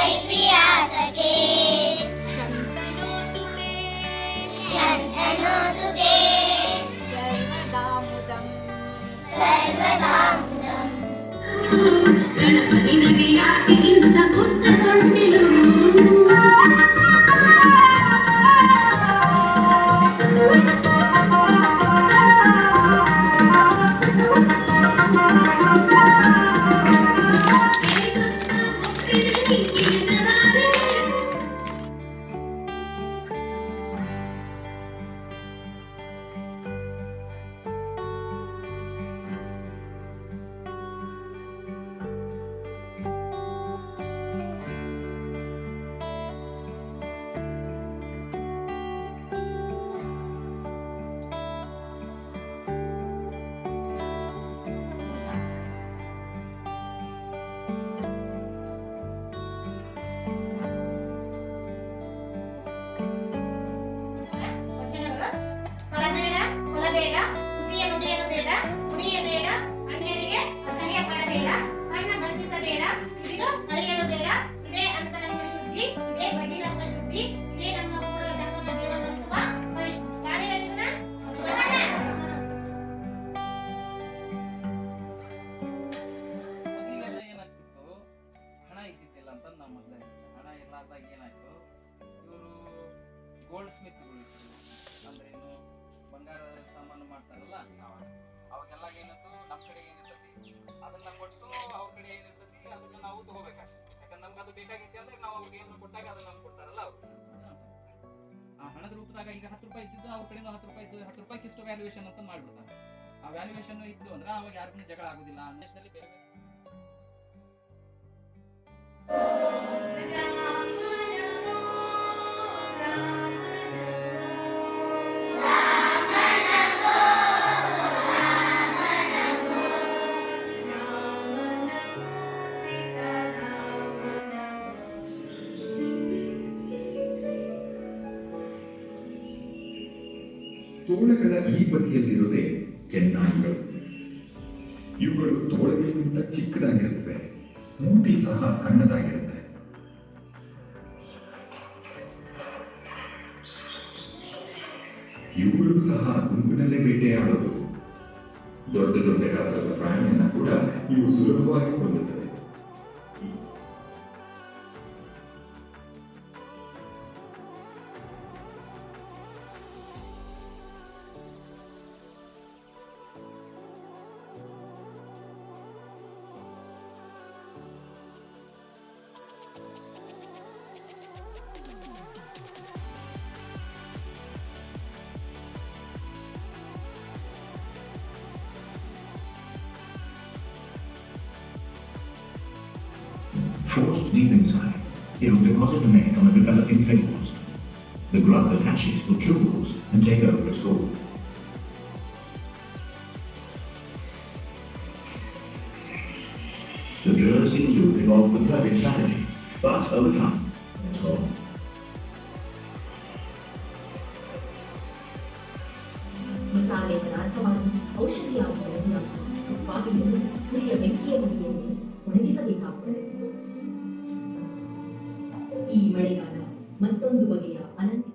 वैप्रियासके शन्तनो तुते सर्वदा मुदम् गणपति नಗೆಯಾಕೆ ಇಂಥ ಉದ್ದ ಸೊಂಡಿಲು ಕೊಲಬೇಡ, ಹುಸಿಯ ನುಡಿಯಲು ಬೇಡ, ಕುಣಿಯಬೇಡ, ಅನ್ಯರಿಗೆ ಅಸಹ್ಯ ಪಡಬೇಡ, ಕಣ್ಣ ಬಂಧಿಸಬೇಡ, ಇದಿಲು ಅಳೆಯಲು ಬೇಡ. ಇದೇ ಅಂತರಂಗ ಶುದ್ಧಿ, ಇದೇ ಬಹಿರಂಗ ಶುದ್ಧಿ, ಇದೇ ನಮ್ಮ ಕೂಡಲ ಸಂಗಮ ದೇವರಲ್ಲಿರುವ ಕಾರ್ಯಗಳಿಂದ ಏನಾಗ್ತಿತ್ತು, ಹಣ ಇದ್ದಿದ್ದಿಲ್ಲ ಅಂತ ನಮ್ಮ ಮೊದಲೇ ಹಣ ಇರ್ಲಾರ್ದಾಗ ಏನಾಯ್ತು, ಇವರು ಗೋಲ್ಡ್ ಸ್ಮಿತ್ಗಳು ಅಂದ್ರೆ ಇನ್ನು ಬಂಗಾರ ಸಾಮಾನು ಮಾಡ್ತಾರಲ್ಲ ಅವಾಗೆಲ್ಲ ಏನಿತ್ತು, ನಮ್ಮ ಕಡೆ ಏನಿರ್ತತಿ ಅದನ್ನ ಕೊಟ್ಟು ಅವ್ರ ಕಡೆ ಏನಿರ್ತತಿ ಅದನ್ನ ನಾವು ತಗೋಬೇಕಾಗ್ತದೆ. ಯಾಕಂದ್ರೆ ನಮ್ಗೆ ಅದು ಬೇಕಾಗೈತಿ ಅಂದ್ರೆ ನಾವು ಅವ್ರಿಗೆ ಏನು ಕೊಟ್ಟಾಗ ಅದನ್ನ ನಮ್ಗೆ ಕೊಡ್ತಾರಲ್ಲ ಅವ್ರು ಆ ಹಣದ ರೂಪದಾಗ. ಈಗ 10 ರೂಪಾಯಿ ಇದ್ದಿದ್ದು ಅವ್ರ ಕಡೆಯಿಂದ 10 ರೂಪಾಯಿ ಇದ್ದು 10 ರೂಪಾಯಿ ಇಷ್ಟು ವ್ಯಾಲ್ಯೂಯೇಷನ್ ಅಂತ ಮಾಡ್ಬಿಡ್ತಾರೆ. ಆ ವ್ಯಾಲ್ಯೂಯೇಷನ್ ಇದ್ದು ಅಂದ್ರೆ ಅವಾಗ ಯಾರಿಗೂ ಜಗಳ ಆಗೋದಿಲ್ಲ. ದೇಶದಲ್ಲಿ ಬೇರೆ ಬೇರೆ ತೋಳಗಳ ಈ ಬದಿಯಲ್ಲಿರುವುದೇ ಕೆನ್ನಾಯಿಗಳು. ಇವುಗಳು ತೋಳಗಳಿಗಿಂತ ಚಿಕ್ಕದಾಗಿರುತ್ತವೆ, ಮೂತಿ ಸಹ ಸಣ್ಣದಾಗಿರುತ್ತೆ. ಇವುಗಳು ಸಹ ಗುಂಪಿನಲ್ಲೇ ಬೇಟೆಯಾಡೋದು. ದೊಡ್ಡ ದೊಡ್ಡ ಗಾತ್ರದ ಪ್ರಾಣಿಯನ್ನ ಕೂಡ ಇವು ಸುಲಭವಾಗಿ ಕೊಲ್ಲುತ್ತವೆ. Forced deep inside, it will deposit the net on a developing fake wasp. The grub that hatches will kill the wasp and take over its goal. The driller seems to have evolved the perfect strategy, but over time, it's gone. ಮಸಾಲೆ ಪದಾರ್ಥವನ್ನು ಔಷಧಿಯ ಮೂಲಕ ತುಪ್ಪಾಗಿಯನ್ನು ಹುರಿಯ ಬೆಂಕಿಯ ಬದಿಯಲ್ಲಿ ಒಣಗಿಸಬೇಕಾಗುತ್ತದೆ. ಈ ಮಳೆಗಾಲ ಮತ್ತೊಂದು ಬಗೆಯ ಅನನ್ಯ